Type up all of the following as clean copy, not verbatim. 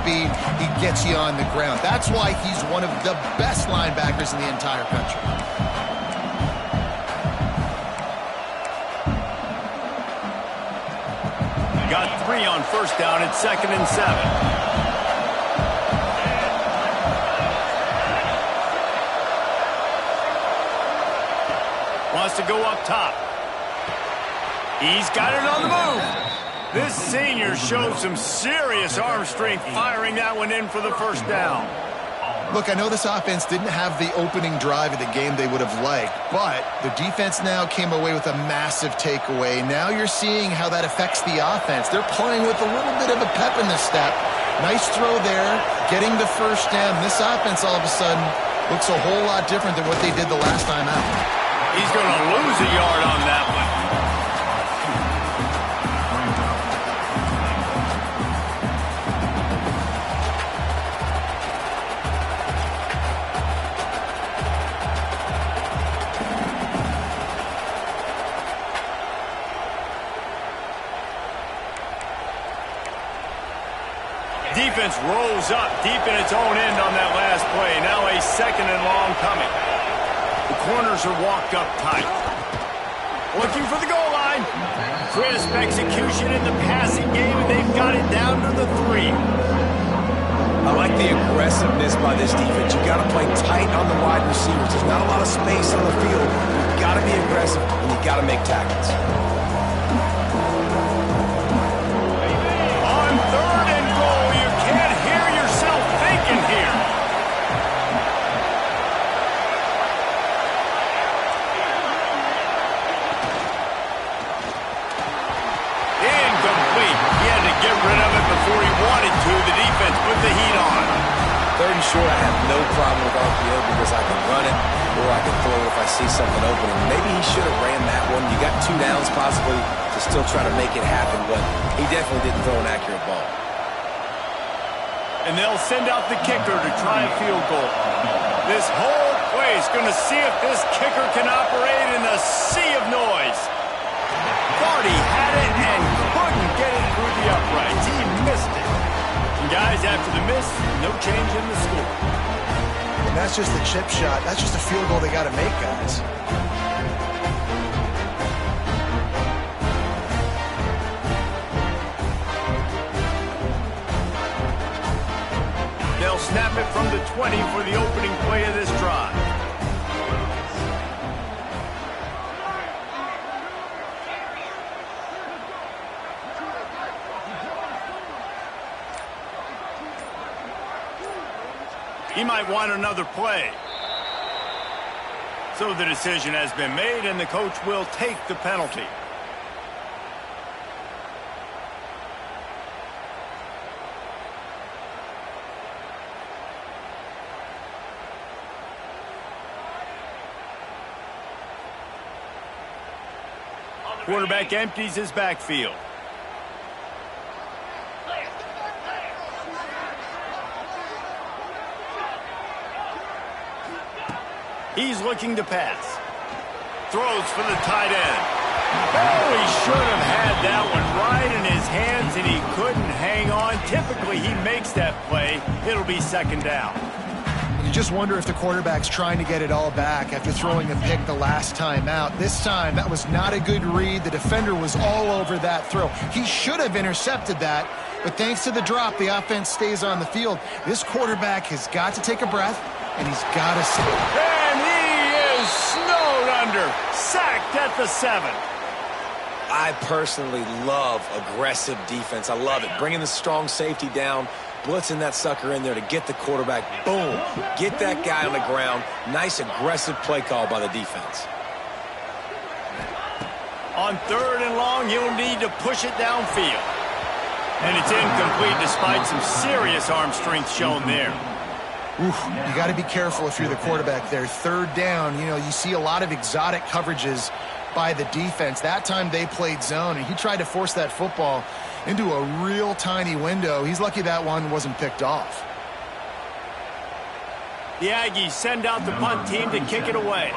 speed, he gets you on the ground. That's why he's one of the best linebackers in the entire country. Got 3 on first down at 2nd and 7. Wants to go up top. He's got it on the move. This senior showed some serious arm strength firing that one in for the first down. Look, I know this offense didn't have the opening drive of the game they would have liked, but the defense now came away with a massive takeaway. Now you're seeing how that affects the offense. They're playing with a little bit of a pep in the step. Nice throw there, getting the first down. This offense all of a sudden looks a whole lot different than what they did the last time out. He's going to lose a yard on that one. Defense rolls up deep in its own end on that last play. Now a 2nd and long coming. The corners are walked up tight. Looking for the goal line. Crisp execution in the passing game, and they've got it down to the 3. I like the aggressiveness by this defense. You've got to play tight on the wide receivers. There's not a lot of space on the field. You've got to be aggressive, and you've got to make tackles. On 3rd and goal, you can't hear yourself thinking here. Incomplete. He had to get rid of it before he wanted to. The defense put the heat on. 3rd and short, I have no problem with RPO because I can run it or I can throw it if I see something opening. Maybe he should have ran that one. You got 2 downs possibly to still try to make it happen, but he definitely didn't throw an accurate ball. And they'll send out the kicker to try a field goal. This whole play is going to see if this kicker can operate in the sea of noise. Thought he had it and couldn't get it through the uprights. He missed it. And guys, after the miss, no change in the score. And that's just the chip shot. That's just a field goal they got to make, guys. They'll snap it from the 20 for the opening play of this drive. He might want another play. So the decision has been made, and the coach will take the penalty. Quarterback empties his backfield. He's looking to pass. Throws for the tight end. Oh, he should have had that one right in his hands, and he couldn't hang on. Typically, he makes that play. It'll be 2nd down. You just wonder if the quarterback's trying to get it all back after throwing a pick the last time out. This time, that was not a good read. The defender was all over that throw. He should have intercepted that, but thanks to the drop, the offense stays on the field. This quarterback has got to take a breath, and he's got to sit. And he is snowed under. Sacked at the 7. I personally love aggressive defense. I love it. Bringing the strong safety down, blitzing that sucker in there to get the quarterback. Boom. Get that guy on the ground. Nice aggressive play call by the defense. On 3rd and long, he'll need to push it downfield. And it's incomplete despite some serious arm strength shown there. Oof, you got to be careful if you're the quarterback there. 3rd down, you know, you see a lot of exotic coverages by the defense. That time they played zone, and he tried to force that football into a real tiny window. He's lucky that one wasn't picked off. The Aggies send out the punt team to kick it away.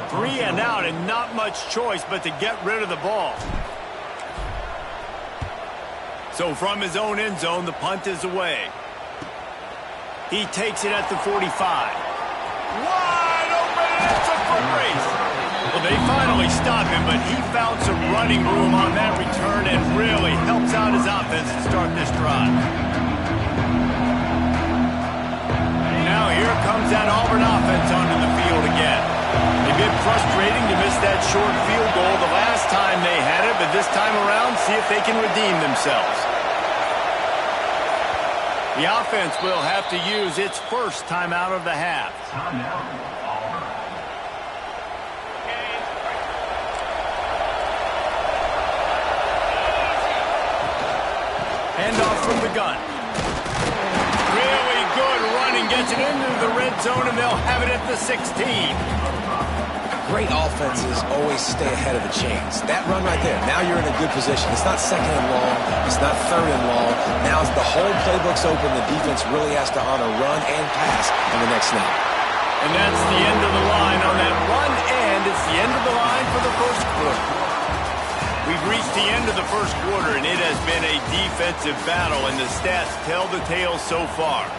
3 and out, and not much choice but to get rid of the ball. So from his own end zone, the punt is away. He takes it at the 45. Wide open, and it's a foot race. Well, they finally stop him, but he found some running room on that return and really helps out his offense to start this drive. Now here comes that Auburn offense onto the field again. They've been frustrating to miss that short field goal the last time they had it, but this time around, see if they can redeem themselves. The offense will have to use its first timeout of the half. Handoff from the gun. Really good running, gets it into the red zone, and they'll have it at the 16. Great offenses always stay ahead of the chains. That run right there, now you're in a good position. It's not second and long. It's not third and long. Now the whole playbook's open. The defense really has to honor run and pass on the next snap. And that's the end of the line on that run, and it's the end of the line for the first quarter. We've reached the end of the first quarter, and it has been a defensive battle, and the stats tell the tale so far.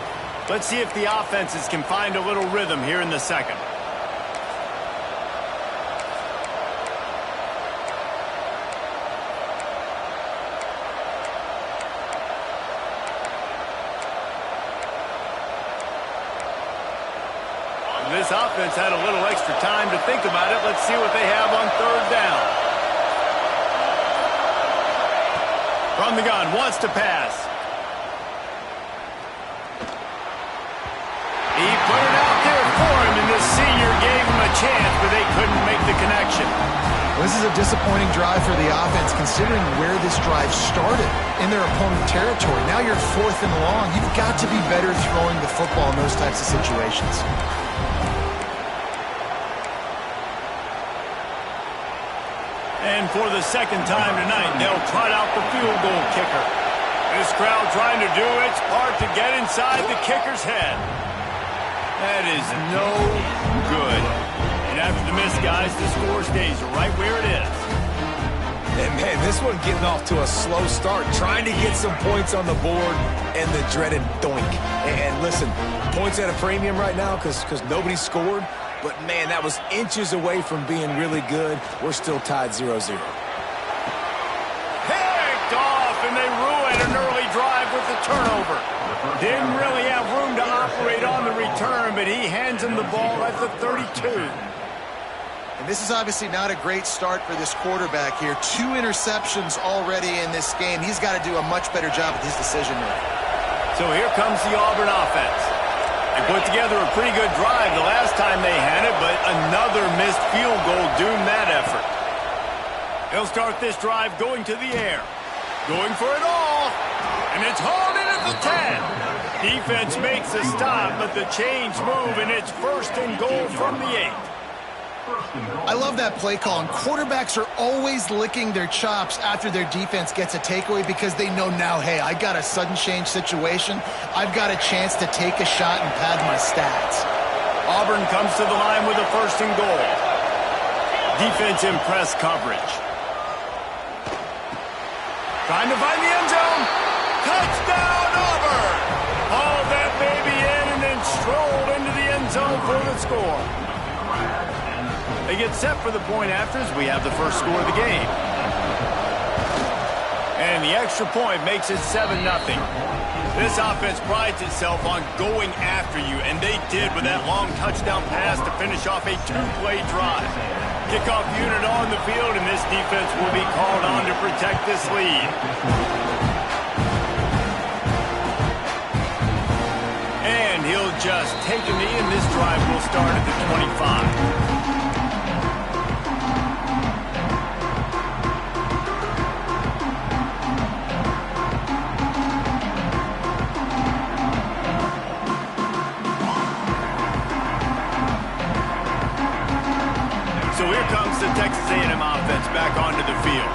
Let's see if the offenses can find a little rhythm here in the second. This offense had a little extra time to think about it. Let's see what they have on third down. From the gun, wants to pass. He put it out there for him, and the senior gave him a chance, but they couldn't make the connection. This is a disappointing drive for the offense, considering where this drive started in their opponent territory. Now you're fourth and long. You've got to be better throwing the football in those types of situations. And for the second time tonight, they'll trot out the field goal kicker. This crowd trying to do its part to get inside the kicker's head. That is no good. And after the miss, guys, the score stays right where it is. And, man, this one getting off to a slow start, trying to get some points on the board, and the dreaded doink. And listen, points at a premium right now because nobody scored. But, man, that was inches away from being really good. We're still tied 0-0. Picked off, and they ruined an early drive with the turnover. Didn't really have room to operate on the return, but he hands him the ball at the 32. And this is obviously not a great start for this quarterback here. 2 interceptions already in this game. He's got to do a much better job with his decision making. So here comes the Auburn offense. They put together a pretty good drive the last time they had it, but another missed field goal doomed that effort. They'll start this drive going to the air. Going for it all. And it's hauled in at the 10. Defense makes a stop, but the chains move, and it's first and goal from the 8. I love that play call, and quarterbacks are always licking their chops after their defense gets a takeaway because they know now, hey, I got a sudden change situation. I've got a chance to take a shot and pad my stats. Auburn comes to the line with a first and goal. Defense in press coverage. Trying to find the end zone. Touchdown, Auburn! Hauled that baby in and then strolled into the end zone for the score. They get set for the point after as we have the first score of the game. And the extra point makes it 7-0. This offense prides itself on going after you, and they did with that long touchdown pass to finish off a 2-play drive. Kickoff unit on the field, and this defense will be called on to protect this lead. And he'll just take a knee, and this drive will start at the 25. So here comes the Texas A&M offense back onto the field.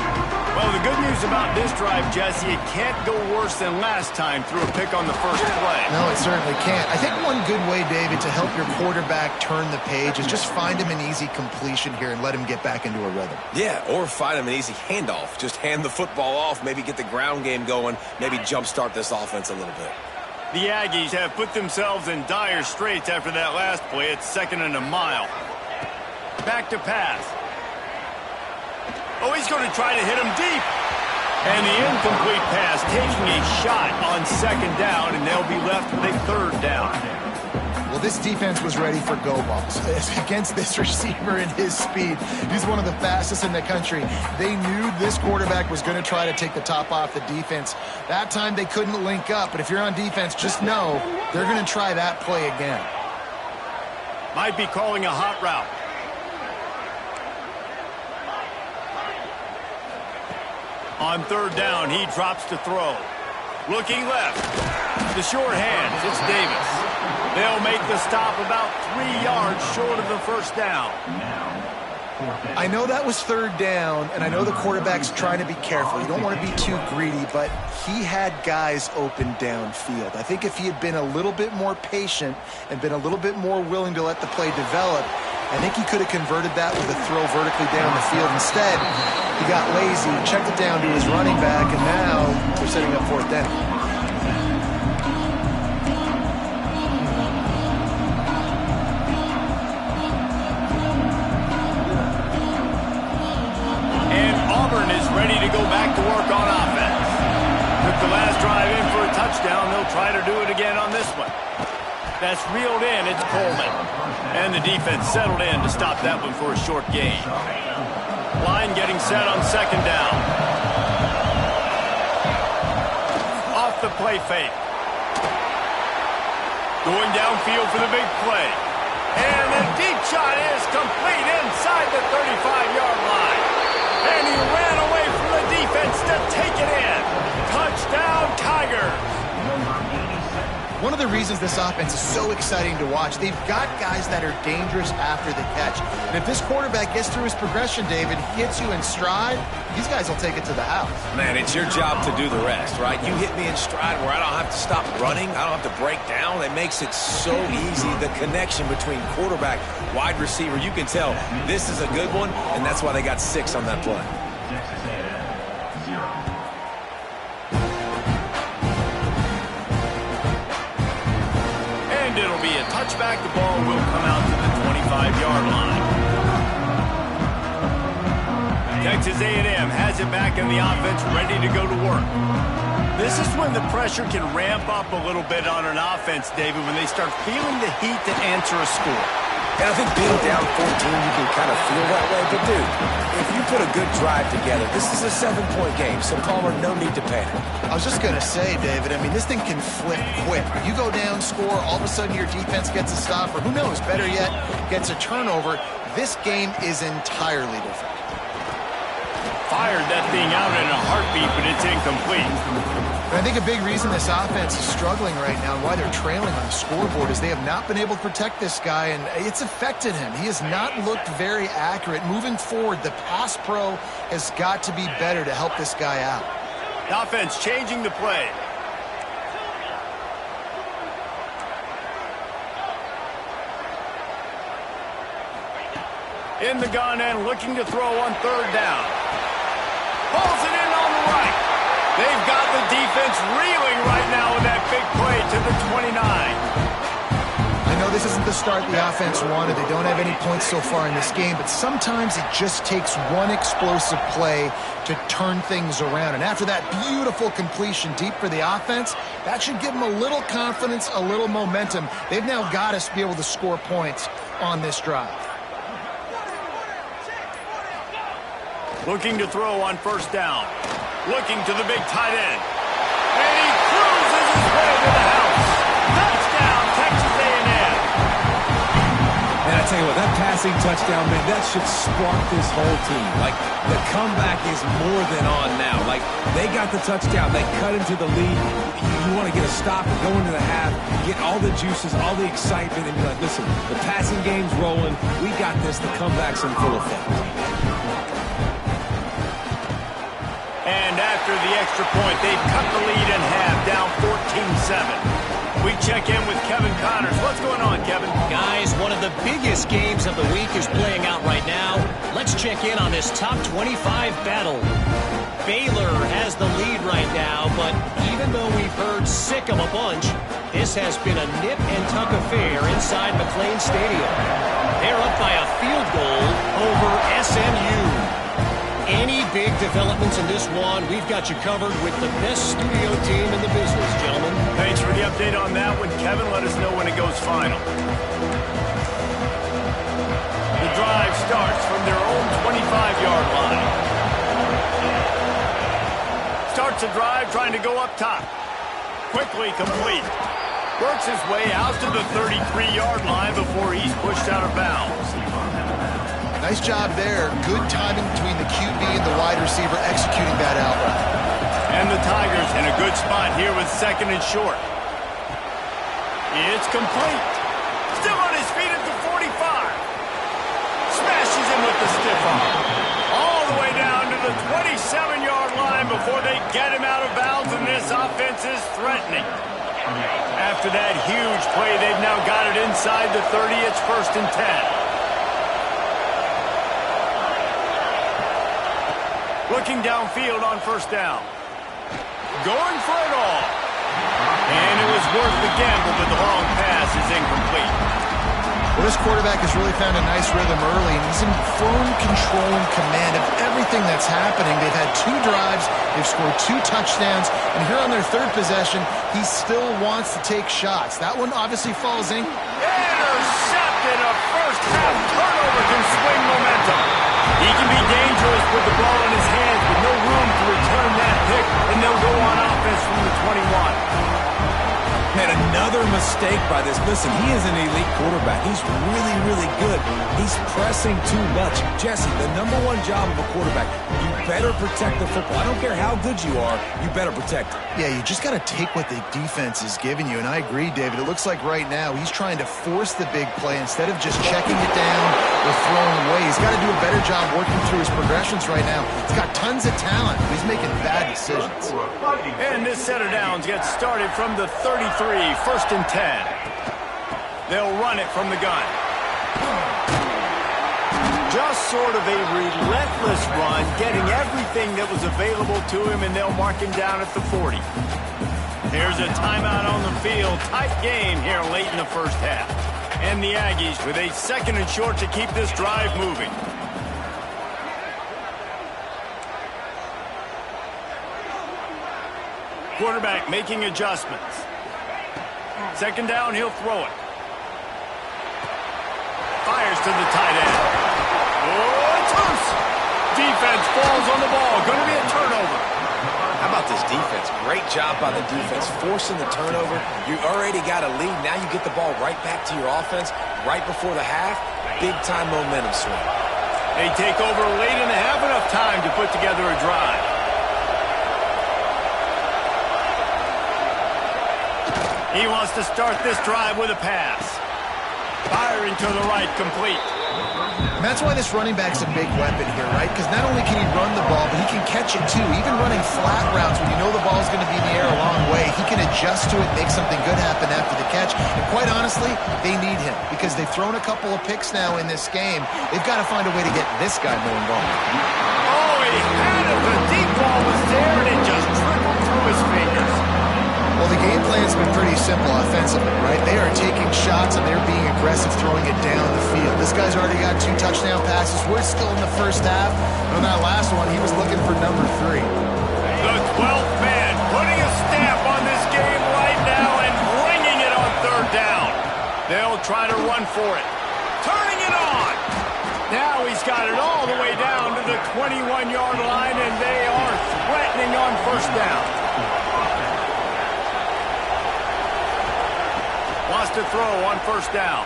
Well, the good news about this drive, Jesse, it can't go worse than last time through a pick on the first play. No, it certainly can't. I think one good way, David, to help your quarterback turn the page is just find him an easy completion here and let him get back into a rhythm. Yeah, or find him an easy handoff. Just hand the football off, maybe get the ground game going, maybe jumpstart this offense a little bit. The Aggies have put themselves in dire straits after that last play. It's 2nd and a mile. Back to pass. Oh, he's going to try to hit him deep. And the incomplete pass taking a shot on 2nd down, and they'll be left with a 3rd down. Well, this defense was ready for go balls against this receiver and his speed. He's one of the fastest in the country. They knew this quarterback was going to try to take the top off the defense. That time they couldn't link up, but if you're on defense, just know they're going to try that play again. Might be calling a hot route. On 3rd down, he drops to throw. Looking left. The short hands. It's Davis. They'll make the stop about 3 yards short of the 1st down. I know that was 3rd down, and I know the quarterback's trying to be careful. You don't want to be too greedy, but he had guys open downfield. I think if he had been a little bit more patient and been a little bit more willing to let the play develop, I think he could have converted that with a throw vertically down the field. Instead, he got lazy, checked it down to his running back, and now they're setting up 4th down. And Auburn is ready to go back to work on offense. Took the last drive in for a touchdown. They'll try to do it again on this one. That's reeled in. It's Coleman. And the defense settled in to stop that one for a short gain. Line getting set on 2nd down. Off the play fake. Going downfield for the big play. And the deep shot is complete inside the 35-yard line. And he ran away from the defense to take it in. Touchdown, Tigers. One of the reasons this offense is so exciting to watch, they've got guys that are dangerous after the catch. And if this quarterback gets through his progression, David, hits you in stride, these guys will take it to the house. Man, it's your job to do the rest, right? You hit me in stride where I don't have to stop running. I don't have to break down. It makes it so easy. The connection between quarterback, wide receiver, you can tell this is a good one, and that's why they got 6 on that play. It'll be a touchback. The ball will come out to the 25-yard line. Texas A&M has it back in the offense, ready to go to work. This is when the pressure can ramp up a little bit on an offense, David, when they start feeling the heat to answer a score. And I think being down 14, you can kind of feel that way. But, dude, if you put a good drive together, this is a 7-point game, so Palmer, no need to panic. I was just going to say, David, I mean, this thing can flip quick. You go down, score, all of a sudden your defense gets a stop, or who knows, better yet, gets a turnover. This game is entirely different. Fired that thing out in a heartbeat, but it's incomplete. But I think a big reason this offense is struggling right now and why they're trailing on the scoreboard is they have not been able to protect this guy, and it's affected him. He has not looked very accurate. Moving forward, the pass pro has got to be better to help this guy out. The offense changing the play. In the gun and looking to throw on 3rd down. Pulls it in on the right. They've got the defense reeling right now with that big play to the 29. I know this isn't the start the offense wanted. They don't have any points so far in this game, but sometimes it just takes one explosive play to turn things around. And after that beautiful completion deep for the offense, that should give them a little confidence, a little momentum. They've now got to be able to score points on this drive. Looking to throw on 1st down. Looking to the big tight end. And he cruises his way to the house. Touchdown, Texas A&M. And I tell you what, that passing touchdown, man, that should spark this whole team. Like, the comeback is more than on now. Like, they got the touchdown. They cut into the lead. You want to get a stop and go into the half, get all the juices, all the excitement, and be like, listen, the passing game's rolling. We got this. The comeback's in full effect. And after the extra point, they've cut the lead in half, down 14-7. We check in with Kevin Connors. What's going on, Kevin? Guys, one of the biggest games of the week is playing out right now. Let's check in on this top 25 battle. Baylor has the lead right now, but even though we've heard sick of a bunch, this has been a nip-and-tuck affair inside McLean Stadium. They're up by a field goal over SMU. Any big developments in this one, we've got you covered with the best studio team in the business, gentlemen. Thanks for the update on that one, Kevin. Let us know when it goes final. The drive starts from their own 25-yard line. Starts the drive trying to go up top. Quickly complete. Works his way out to the 33-yard line before he's pushed out of bounds. Nice job there. Good timing between the QB and the wide receiver executing that out route. And the Tigers in a good spot here with second and short. It's complete. Still on his feet at the 45. Smashes him with the stiff arm. All the way down to the 27-yard line before they get him out of bounds, and this offense is threatening. After that huge play, they've now got it inside the 30. It's 1st and 10. Looking downfield on 1st down. Going for it all. And it was worth the gamble, but the long pass is incomplete. Well, this quarterback has really found a nice rhythm early, and he's in firm control and command of everything that's happening. They've had 2 drives, they've scored 2 touchdowns, and here on their 3rd possession, he still wants to take shots. That one obviously falls in. Intercepted. A first-half turnover can swing momentum. He can be dangerous with the ball in his hands, but no room to return that pick, and they'll go on offense from the 21. Man, another mistake by this. Listen, he is an elite quarterback. He's really, really good. He's pressing too much. Jesse, the #1 job of a quarterback, you better protect the football. I don't care how good you are, you better protect it. Yeah, you just got to take what the defense is giving you, and I agree, David. It looks like right now he's trying to force the big play instead of just checking it down or throwing away. He's got to do a better job working through his progressions right now. He's got tons of talent, but he's making bad decisions. And this set of downs gets started from the 33, 1st and 10. They'll run it from the gun. Just sort of a relentless run, getting everything that was available to him, and they'll mark him down at the 40. Here's a timeout on the field. Tight game here late in the 1st half. And the Aggies with a 2nd and short to keep this drive moving. Quarterback making adjustments. 2nd down, he'll throw it. Fires to the tight end. Oh, it's loose. Defense falls on the ball. Going to be a turnover. How about this defense? Great job by the defense, forcing the turnover. You already got a lead. Now you get the ball right back to your offense right before the half. Big-time momentum swing. They take over late and have enough time to put together a drive. He wants to start this drive with a pass. Firing to the right, complete. And that's why this running back's a big weapon here, right? Because not only can he run the ball, but he can catch it too. Even running flat routes when you know the ball's going to be in the air a long way, he can adjust to it, make something good happen after the catch. And quite honestly, they need him because they've thrown a couple of picks now in this game. They've got to find a way to get this guy more involved. Oh, he had it. The deep ball was there, and it just trickled through his fingers. Well, the game plan's been pretty simple offensively, right? They are taking shots, and they're being aggressive, throwing it down the field. This guy's already got 2 touchdown passes. We're still in the 1st half. And on that last one, he was looking for number 3. The 12th man putting a stamp on this game right now and bringing it on 3rd down. They'll try to run for it. Turning it on. Now he's got it all the way down to the 21-yard line, and they are threatening on 1st down. Wants to throw on 1st down.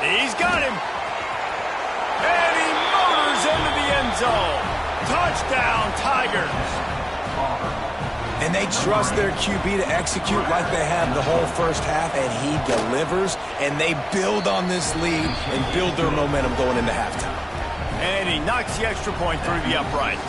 He's got him. And he motors into the end zone. Touchdown, Tigers. And they trust their QB to execute like they have the whole 1st half, and he delivers, and they build on this lead and build their momentum going into halftime. And he knocks the extra point through the uprights.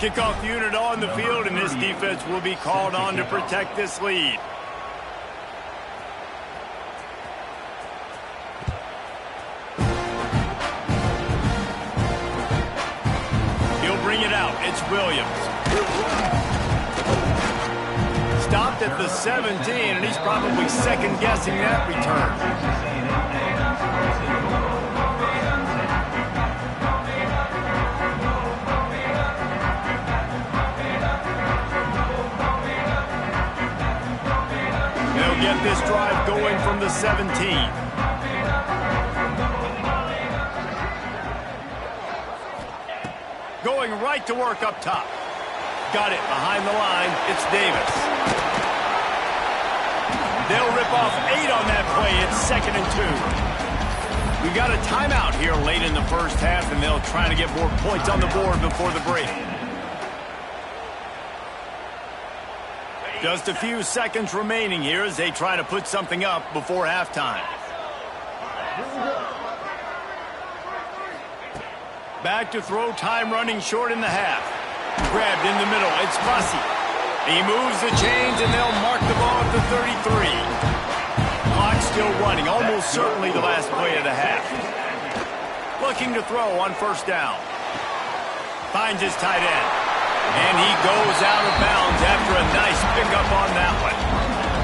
Kickoff unit on the field, and this defense will be called on to protect this lead. He'll bring it out. It's Williams. Stopped at the 17, and he's probably second-guessing that return. Get this drive going from the 17. Going right to work up top. Got it behind the line. It's Davis. They'll rip off 8 on that play. It's 2nd and 2. We got a timeout here late in the first half, and they'll try to get more points on the board before the break. Just a few seconds remaining here as they try to put something up before halftime. Back to throw, time running short in the half. Grabbed in the middle, it's Bussey. He moves the chains and they'll mark the ball at the 33. Clock still running, almost certainly the last play of the half. Looking to throw on first down. Finds his tight end. And he goes out of bounds after a nice pickup on that one.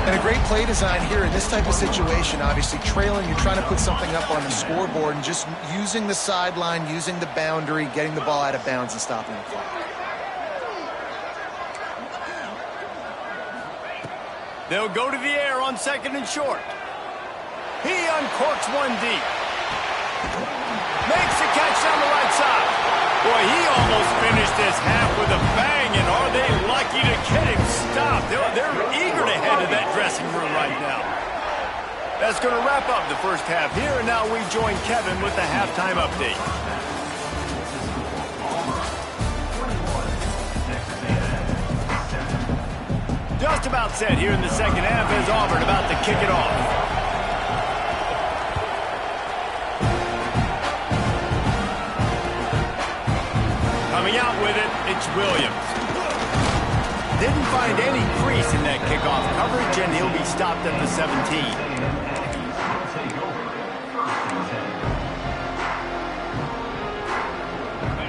And a great play design here in this type of situation. Obviously trailing, you're trying to put something up on the scoreboard and just using the sideline, using the boundary, getting the ball out of bounds and stopping the clock. They'll go to the air on 2nd and short. He uncorks one deep. Makes the catch down the right side. Boy, he almost finished this half with a bang, and are they lucky to get him stopped? They're eager to head to that dressing room right now. That's going to wrap up the first half here, and now we join Kevin with the halftime update. Just about set here in the second half as Auburn about to kick it off. Coming out with it, it's Williams. Didn't find any crease in that kickoff coverage, and he'll be stopped at the 17.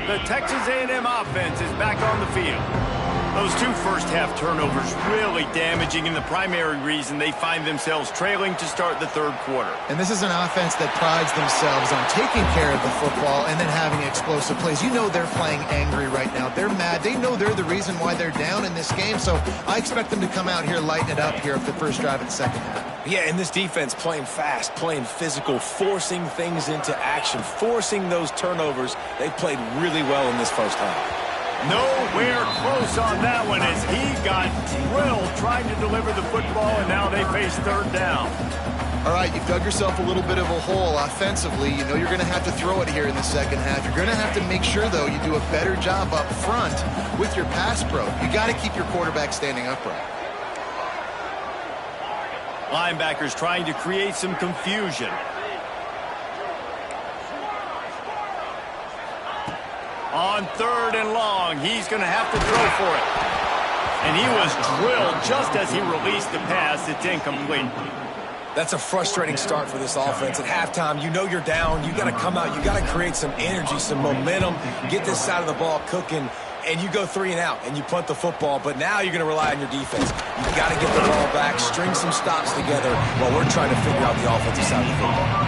The Texas A&M offense is back on the field. Those 2 first-half turnovers really damaging, and the primary reason they find themselves trailing to start the third quarter. And this is an offense that prides themselves on taking care of the football and then having explosive plays. You know they're playing angry right now. They're mad. They know they're the reason why they're down in this game, so I expect them to come out here, lighten it up here for the first drive of the second half. Yeah, and this defense playing fast, playing physical, forcing things into action, forcing those turnovers. They played really well in this first half. Nowhere close on that one as he got drilled trying to deliver the football, and now they face third down. All right, you've dug yourself a little bit of a hole offensively. You know you're going to have to throw it here in the second half. You're going to have to make sure, though, you do a better job up front with your pass pro. You got to keep your quarterback standing upright. Linebackers trying to create some confusion. On 3rd and long, he's going to have to throw for it. And he was drilled just as he released the pass. It's incomplete. That's a frustrating start for this offense. At halftime, you know you're down. You got to come out. You got to create some energy, some momentum, get this side of the ball cooking, and you go 3 and out, and you punt the football. But now you're going to rely on your defense. You got to get the ball back, string some stops together while we're trying to figure out the offensive side of the football.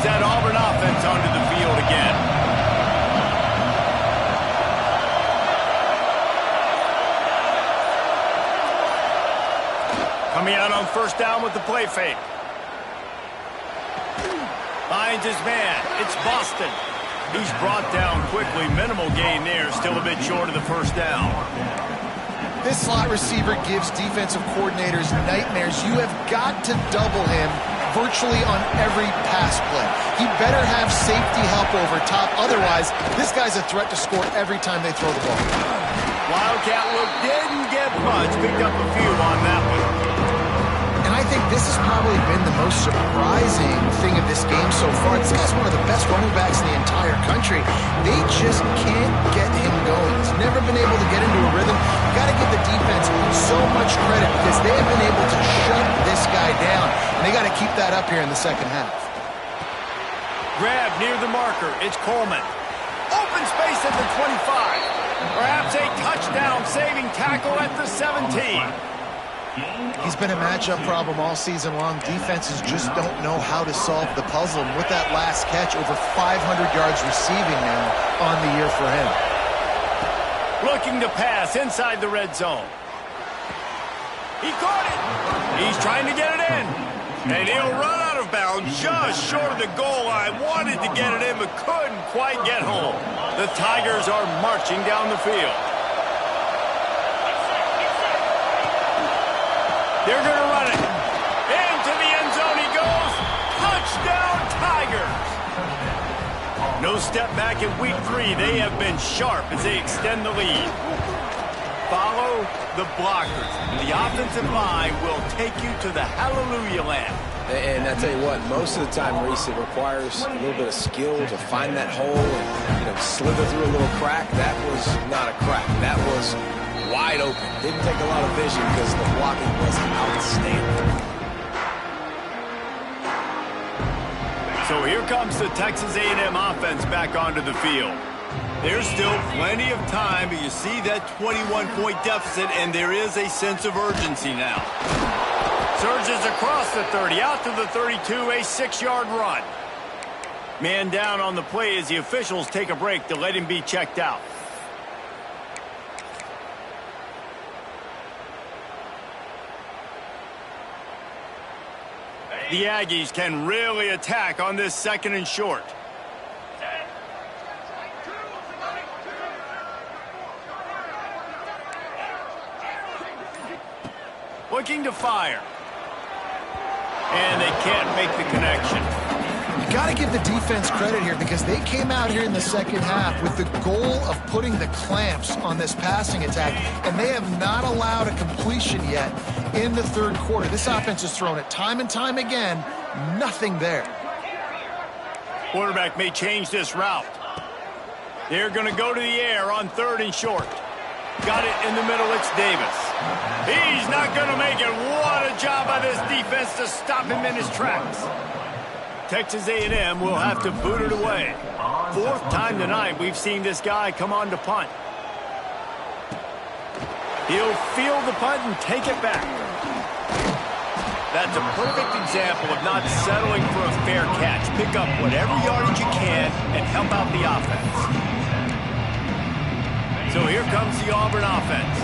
That Auburn offense onto the field again. Coming out on first down with the play fake. Finds his man. It's Boston. He's brought down quickly. Minimal gain there. Still a bit short of the first down. This slot receiver gives defensive coordinators nightmares. You have got to double him virtually on every pass play. He better have safety help over top. Otherwise, this guy's a threat to score every time they throw the ball. Wildcat look didn't get much. Picked up a few on that one. And I think this has probably been the most surprising thing of this game so far. This guy's one of the best running backs in the entire country. They just can't get him going. He's never been able to get into a rhythm. Got to give the defense so much credit because they have been able to shut this guy down. And they got to keep that up here in the second half. Grab near the marker. It's Coleman. Open space at the 25. Perhaps a touchdown-saving tackle at the 17. He's been a matchup problem all season long. Defenses just don't know how to solve the puzzle. And with that last catch, over 500 yards receiving now on the year for him. Looking to pass inside the red zone. He caught it. He's trying to get it in. And he'll run out of bounds just short of the goal line. Wanted to get it in, but couldn't quite get home. The Tigers are marching down the field. They're going to run it. Into the end zone he goes. Touchdown, Tigers. No step back in week 3. They have been sharp as they extend the lead. Follow the blockers. The offensive line will take you to the hallelujah land. And I tell you what, most of the time, Reese, it requires a little bit of skill to find that hole and slither through a little crack. That was not a crack. That was wide open. Didn't take a lot of vision because the blocking was outstanding. So here comes the Texas A&M offense back onto the field. There's still plenty of time, but you see that 21-point deficit, and there is a sense of urgency now. Surges across the 30, out to the 32, a 6-yard run. Man down on the play as the officials take a break to let him be checked out. The Aggies can really attack on this 2nd and short. Looking to fire. And they can't make the connection. You got to give the defense credit here because they came out here in the second half with the goal of putting the clamps on this passing attack, and they have not allowed a completion yet in the 3rd quarter. This offense has thrown it time and time again. Nothing there. Quarterback may change this route. They're going to go to the air on 3rd and short. Got it in the middle. It's Davis. He's not going to make it. What a job by this defense to stop him in his tracks. Texas A&M will have to boot it away. 4th time tonight we've seen this guy come on to punt. He'll field the punt and take it back. That's a perfect example of not settling for a fair catch. Pick up whatever yardage you can and help out the offense. So here comes the Auburn offense.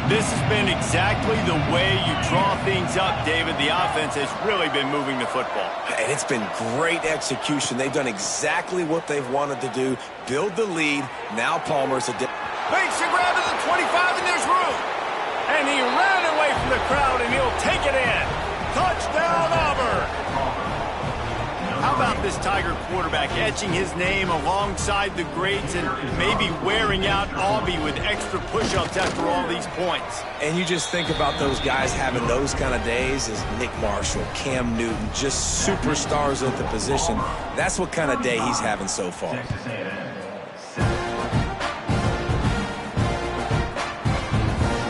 This has been exactly the way you draw things up, David. The offense has really been moving the football. And it's been great execution. They've done exactly what they've wanted to do. Build the lead. Now Palmer's makes a grab at the 25, and there's room. And he ran away from the crowd, and he'll take it in. Touchdown, Auburn. How about this Tiger quarterback etching his name alongside the greats and maybe wearing out Aubie with extra push-ups after all these points? And you just think about those guys having those kind of days as Nick Marshall, Cam Newton, just superstars at the position. That's what kind of day he's having so far.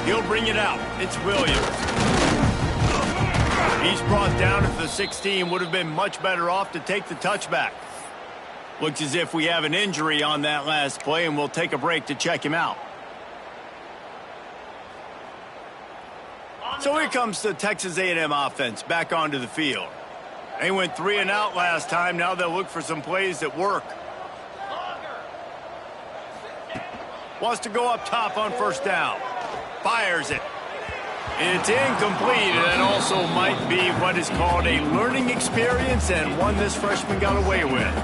He'll bring it out. It's Williams. He's brought down at the 16. Would have been much better off to take the touchback. Looks as if we have an injury on that last play, and we'll take a break to check him out. So here comes the Texas A&M offense back onto the field. They went 3 and out last time. Now they'll look for some plays that work. Wants to go up top on 1st down. Fires it. It's incomplete, and it also might be what is called a learning experience and one this freshman got away with.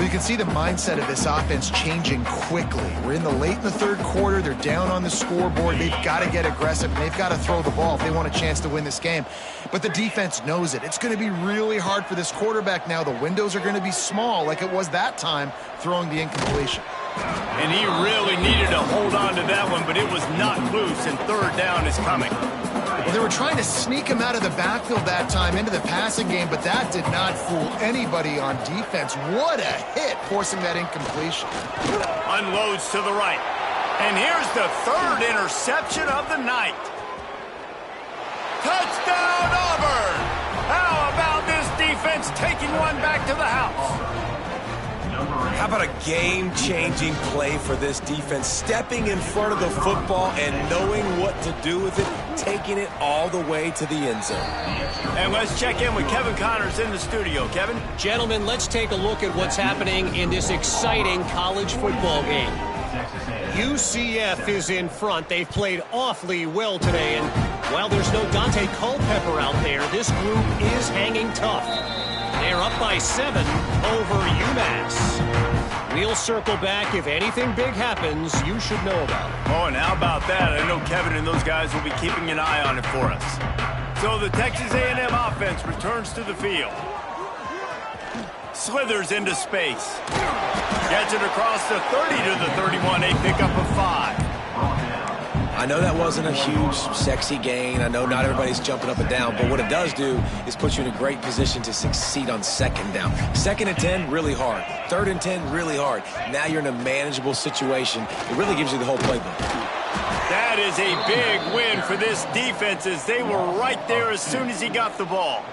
Well, you can see the mindset of this offense changing quickly. We're late in the third quarter. They're down on the scoreboard. They've got to get aggressive. They've got to throw the ball if they want a chance to win this game. But the defense knows it. It's going to be really hard for this quarterback now. The windows are going to be small like it was that time throwing the incompletion. And he really needed to hold on to that one, but it was not loose, and third down is coming. Well, they were trying to sneak him out of the backfield that time into the passing game, but that did not fool anybody on defense. What a hit, forcing that incompletion. Unloads to the right. And here's the third interception of the night. Touchdown, Auburn! How about this defense taking one back to the house? How about a game-changing play for this defense, stepping in front of the football and knowing what to do with it, taking it all the way to the end zone. And let's check in with Kevin Connors in the studio. Kevin? Gentlemen, let's take a look at what's happening in this exciting college football game. UCF is in front. They've played awfully well today, and while there's no Dante Culpepper out there, this group is hanging tough. They're up by 7 over UMass. We'll circle back. If anything big happens, you should know about it. Oh, and how about that? I know Kevin and those guys will be keeping an eye on it for us. So the Texas A&M offense returns to the field. Slithers into space. Gets it across the 30 to the 31, a pickup of 5. I know that wasn't a huge, sexy gain. I know not everybody's jumping up and down, but what it does do is put you in a great position to succeed on second down. 2nd and 10, really hard. 3rd and 10, really hard. Now you're in a manageable situation. It really gives you the whole playbook. That is a big win for this defense as they were right there as soon as he got the ball.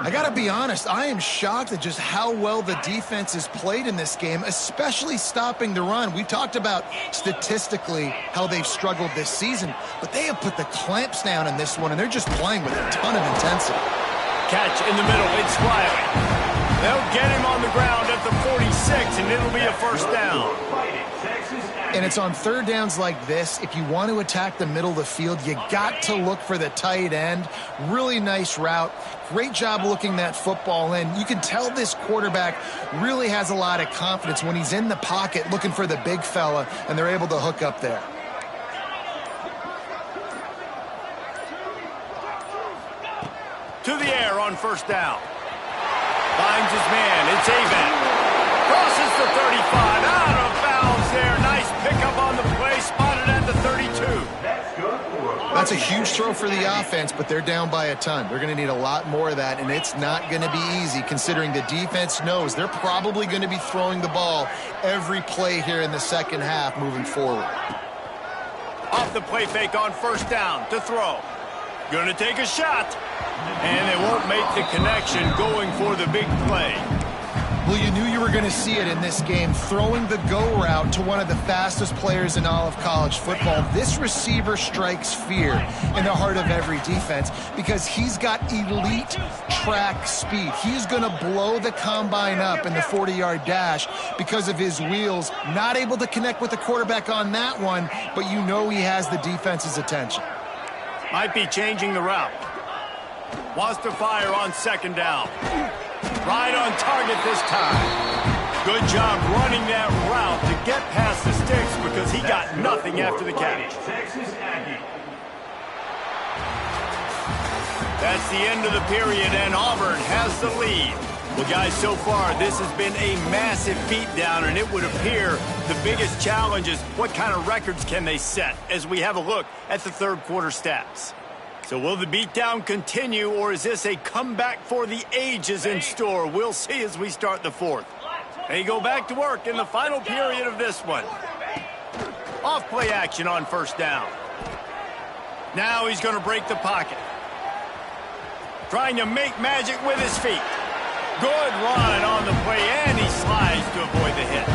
I got to be honest, I am shocked at just how well the defense has played in this game, especially stopping the run. We talked about statistically how they've struggled this season, but they have put the clamps down in this one, and they're just playing with a ton of intensity. Catch in the middle, it's Wiley. They'll get him on the ground at the 46, and it'll be a first down. And it's on third downs like this, if you want to attack the middle of the field, you got to look for the tight end. Really nice route. Great job looking that football in. You can tell this quarterback really has a lot of confidence when he's in the pocket looking for the big fella, and they're able to hook up there. To the air on first down. Finds his man. It's Avac. Crosses the 35. Out of bounds there. Nice pickup on the play. Spotted at the 32. That's a huge throw for the offense, but they're down by a ton. They're going to need a lot more of that, and it's not going to be easy considering the defense knows they're probably going to be throwing the ball every play here in the second half moving forward. Off the play fake on first down to throw. Going to take a shot. And they won't make the connection going for the big play. Well, you knew you were going to see it in this game, throwing the go route to one of the fastest players in all of college football. This receiver strikes fear in the heart of every defense because he's got elite track speed. He's going to blow the combine up in the 40-yard dash because of his wheels. Not able to connect with the quarterback on that one, but you know he has the defense's attention. Might be changing the route. Wants to fire on second down. Right on target this time. Good job running that route to get past the sticks because he got nothing after the catch. That's the end of the period, and Auburn has the lead. Well, guys, so far, this has been a massive beatdown, and it would appear the biggest challenge is what kind of records can they set as we have a look at the third quarter stats. So will the beatdown continue, or is this a comeback for the ages in store? We'll see as we start the fourth. They go back to work in the final period of this one. Off play action on first down. Now he's going to break the pocket. Trying to make magic with his feet. Good run on the play, and he slides to avoid the hit.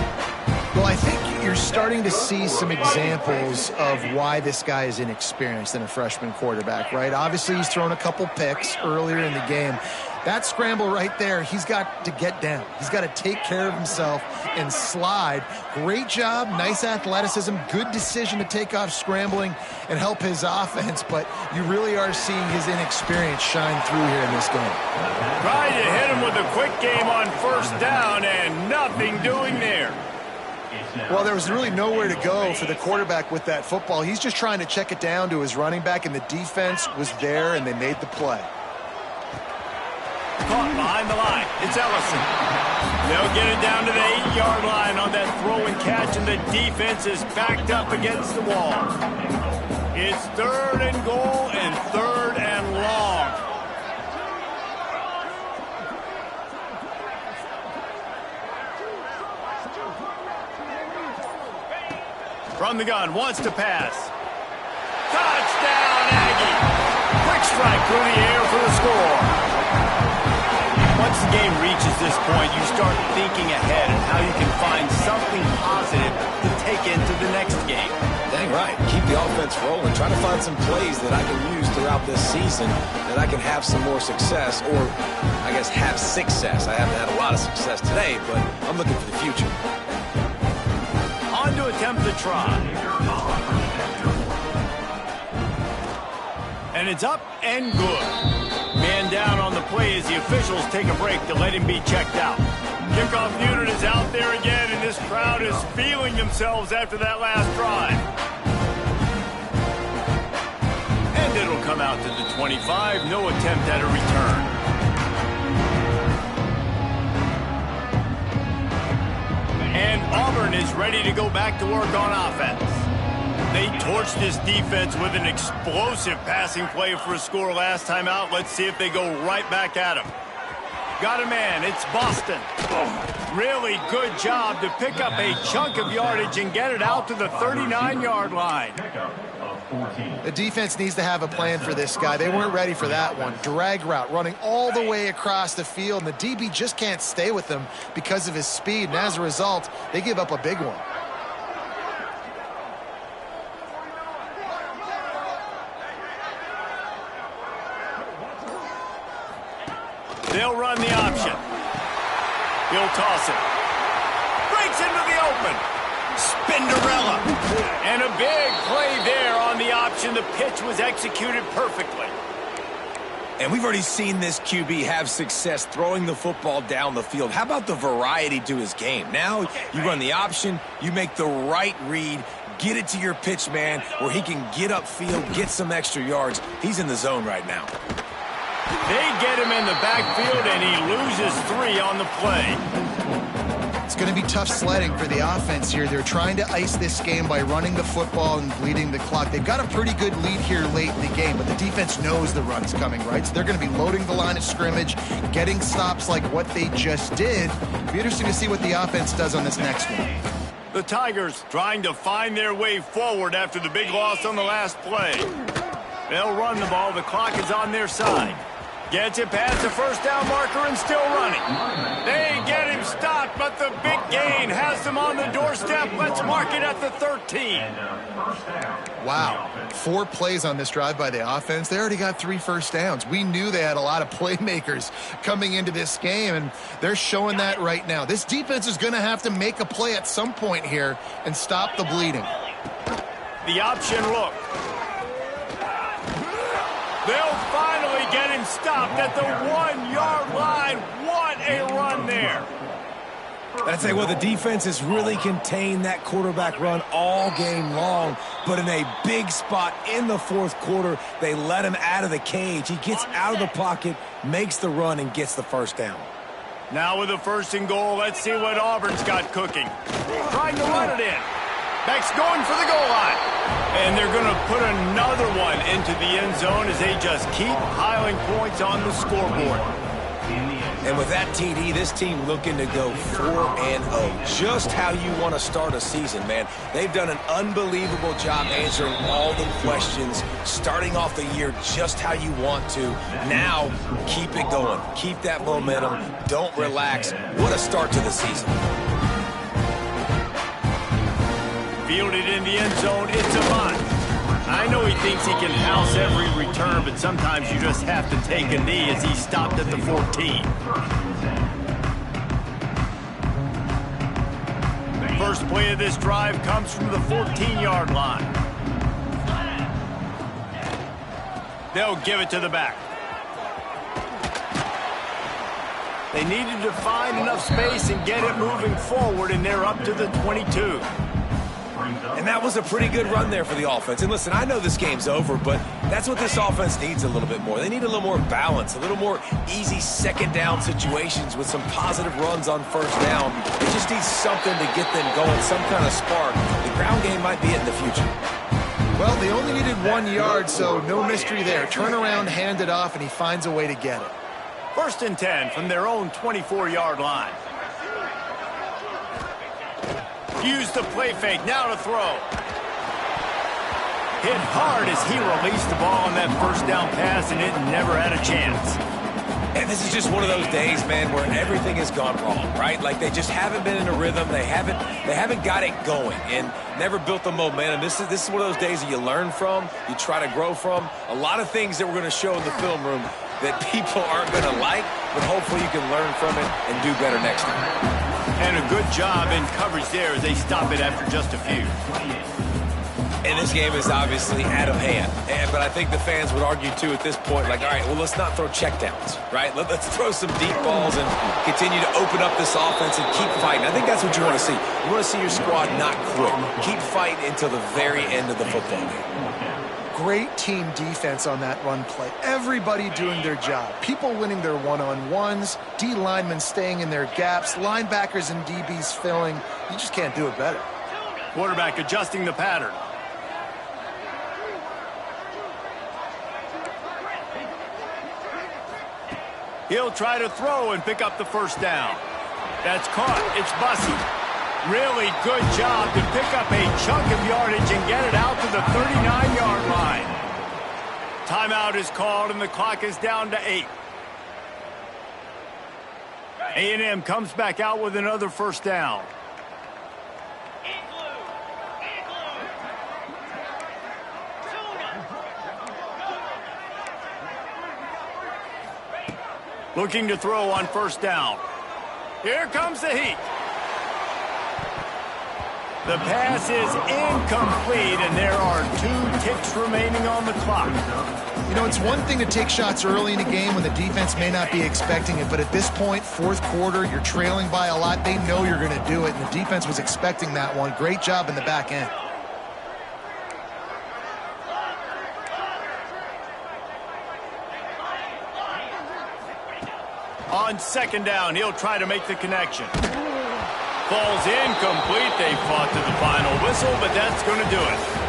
Well, I think you're starting to see some examples of why this guy is inexperienced in a freshman quarterback, right? Obviously, he's thrown a couple picks earlier in the game. That scramble right there, he's got to get down. He's got to take care of himself and slide. Great job, nice athleticism, good decision to take off scrambling and help his offense, but you really are seeing his inexperience shine through here in this game. Trying to hit him with a quick game on first down and nothing doing there. Well, there was really nowhere to go for the quarterback with that football. He's just trying to check it down to his running back, and the defense was there, and they made the play. Caught behind the line. It's Ellison. They'll get it down to the 8-yard line on that throw and catch, and the defense is backed up against the wall. It's 3rd and goal and 3rd and long. From the gun, wants to pass. Touchdown, Aggie. Quick strike through the air for the score. Once the game reaches this point, you start thinking ahead and how you can find something positive to take into the next game. Dang right. Keep the offense rolling. Try to find some plays that I can use throughout this season that I can have some more success, or I guess have success. I haven't had a lot of success today, but I'm looking for the future. On to attempt the try. And it's up and good. Man down on the play as the officials take a break to let him be checked out. Kickoff unit is out there again, and this crowd is feeling themselves after that last drive. And it'll come out to the 25. No attempt at a return. And Auburn is ready to go back to work on offense. They torched this defense with an explosive passing play for a score last time out. Let's see if they go right back at him. Got a man. It's Boston. Really good job to pick up a chunk of yardage and get it out to the 39-yard line. The defense needs to have a plan for this guy. They weren't ready for that one. Drag route running all the way across the field, and the DB just can't stay with him because of his speed. And as a result, they give up a big one. They'll run the option. He'll toss it. Breaks into the open. Spinderella. And a big play there on the option. The pitch was executed perfectly. And we've already seen this QB have success throwing the football down the field. How about the variety to his game? Now you run the option, you make the right read, get it to your pitch man where he can get upfield, get some extra yards. He's in the zone right now. They get him in the backfield, and he loses 3 on the play. It's going to be tough sledding for the offense here. They're trying to ice this game by running the football and bleeding the clock. They've got a pretty good lead here late in the game, but the defense knows the run's coming, right? So they're going to be loading the line of scrimmage, getting stops like what they just did. It'll be interesting to see what the offense does on this next one. The Tigers trying to find their way forward after the big loss on the last play. They'll run the ball. The clock is on their side. Gets it past the first down marker and still running. They get him stopped, but the big gain has them on the doorstep. Let's mark it at the 13. Wow. 4 plays on this drive by the offense. They already got 3 first downs. We knew they had a lot of playmakers coming into this game, and they're showing that right now. This defense is going to have to make a play at some point here and stop the bleeding. The option look. They'll finally get him stopped at the 1-yard line. What a run there. I'd say, well, the defense has really contained that quarterback run all game long, but in a big spot in the fourth quarter, they let him out of the cage. He gets out of the pocket, makes the run, and gets the first down. Now with the 1st and goal, let's see what Auburn's got cooking. Trying to run it in. Beck's going for the goal line. And they're going to put another one into the end zone as they just keep piling points on the scoreboard. And with that TD, this team looking to go 4-0. Just how you want to start a season, man. They've done an unbelievable job answering all the questions, starting off the year just how you want to. Now, keep it going. Keep that momentum. Don't relax. What a start to the season. Fielded in the end zone, it's Avant. I know he he thinks he can house every return, but sometimes you just have to take a knee as he stopped at the 14. First play of this drive comes from the 14-yard line. They'll give it to the back. They needed to find enough space and get it moving forward, and they're up to the 22. And that was a pretty good run there for the offense. And listen, I know this game's over, but that's what this offense needs a little bit more. They need a little more balance, a little more easy second down situations with some positive runs on first down. They just need something to get them going, some kind of spark. The ground game might be it in the future. Well, they only needed 1 yard, so no mystery there. Turn around, hand it off, and he finds a way to get it. First and 10 from their own 24-yard line. Use the play fake, now to throw. Hit hard as he released the ball on that first down pass, and it never had a chance. And this is just one of those days, man, where everything has gone wrong, right? Like they just haven't been in a rhythm. They haven't got it going and never built the momentum. This is one of those days that you learn from, you try to grow from. A lot of things that we're going to show in the film room that people aren't going to like, but hopefully you can learn from it and do better next time. And a good job in coverage there as they stop it after just a few. And this game is obviously out of hand. But I think the fans would argue, too, at this point, like, all right, well, let's not throw checkdowns, right? Let's throw some deep balls and continue to open up this offense and keep fighting. I think that's what you want to see. You want to see your squad not quit. Keep fighting until the very end of the football game. Great team defense on that run play. Everybody doing their job. People winning their one-on-ones, D linemen staying in their gaps, linebackers and DBs filling. You just can't do it better. Quarterback adjusting the pattern. He'll try to throw and pick up the first down. That's caught. It's Bussey. Really good job to pick up a chunk of yardage and get it out to the 39-yard line. Timeout is called, and the clock is down to 8. A&M comes back out with another first down. Looking to throw on first down. Here comes the heat. The pass is incomplete, and there are 2 ticks remaining on the clock. You know, it's one thing to take shots early in a game when the defense may not be expecting it, but at this point, fourth quarter, you're trailing by a lot. They know you're going to do it, and the defense was expecting that one. Great job in the back end. On second down, he'll try to make the connection. Falls incomplete. They fought to the final whistle, but that's going to do it.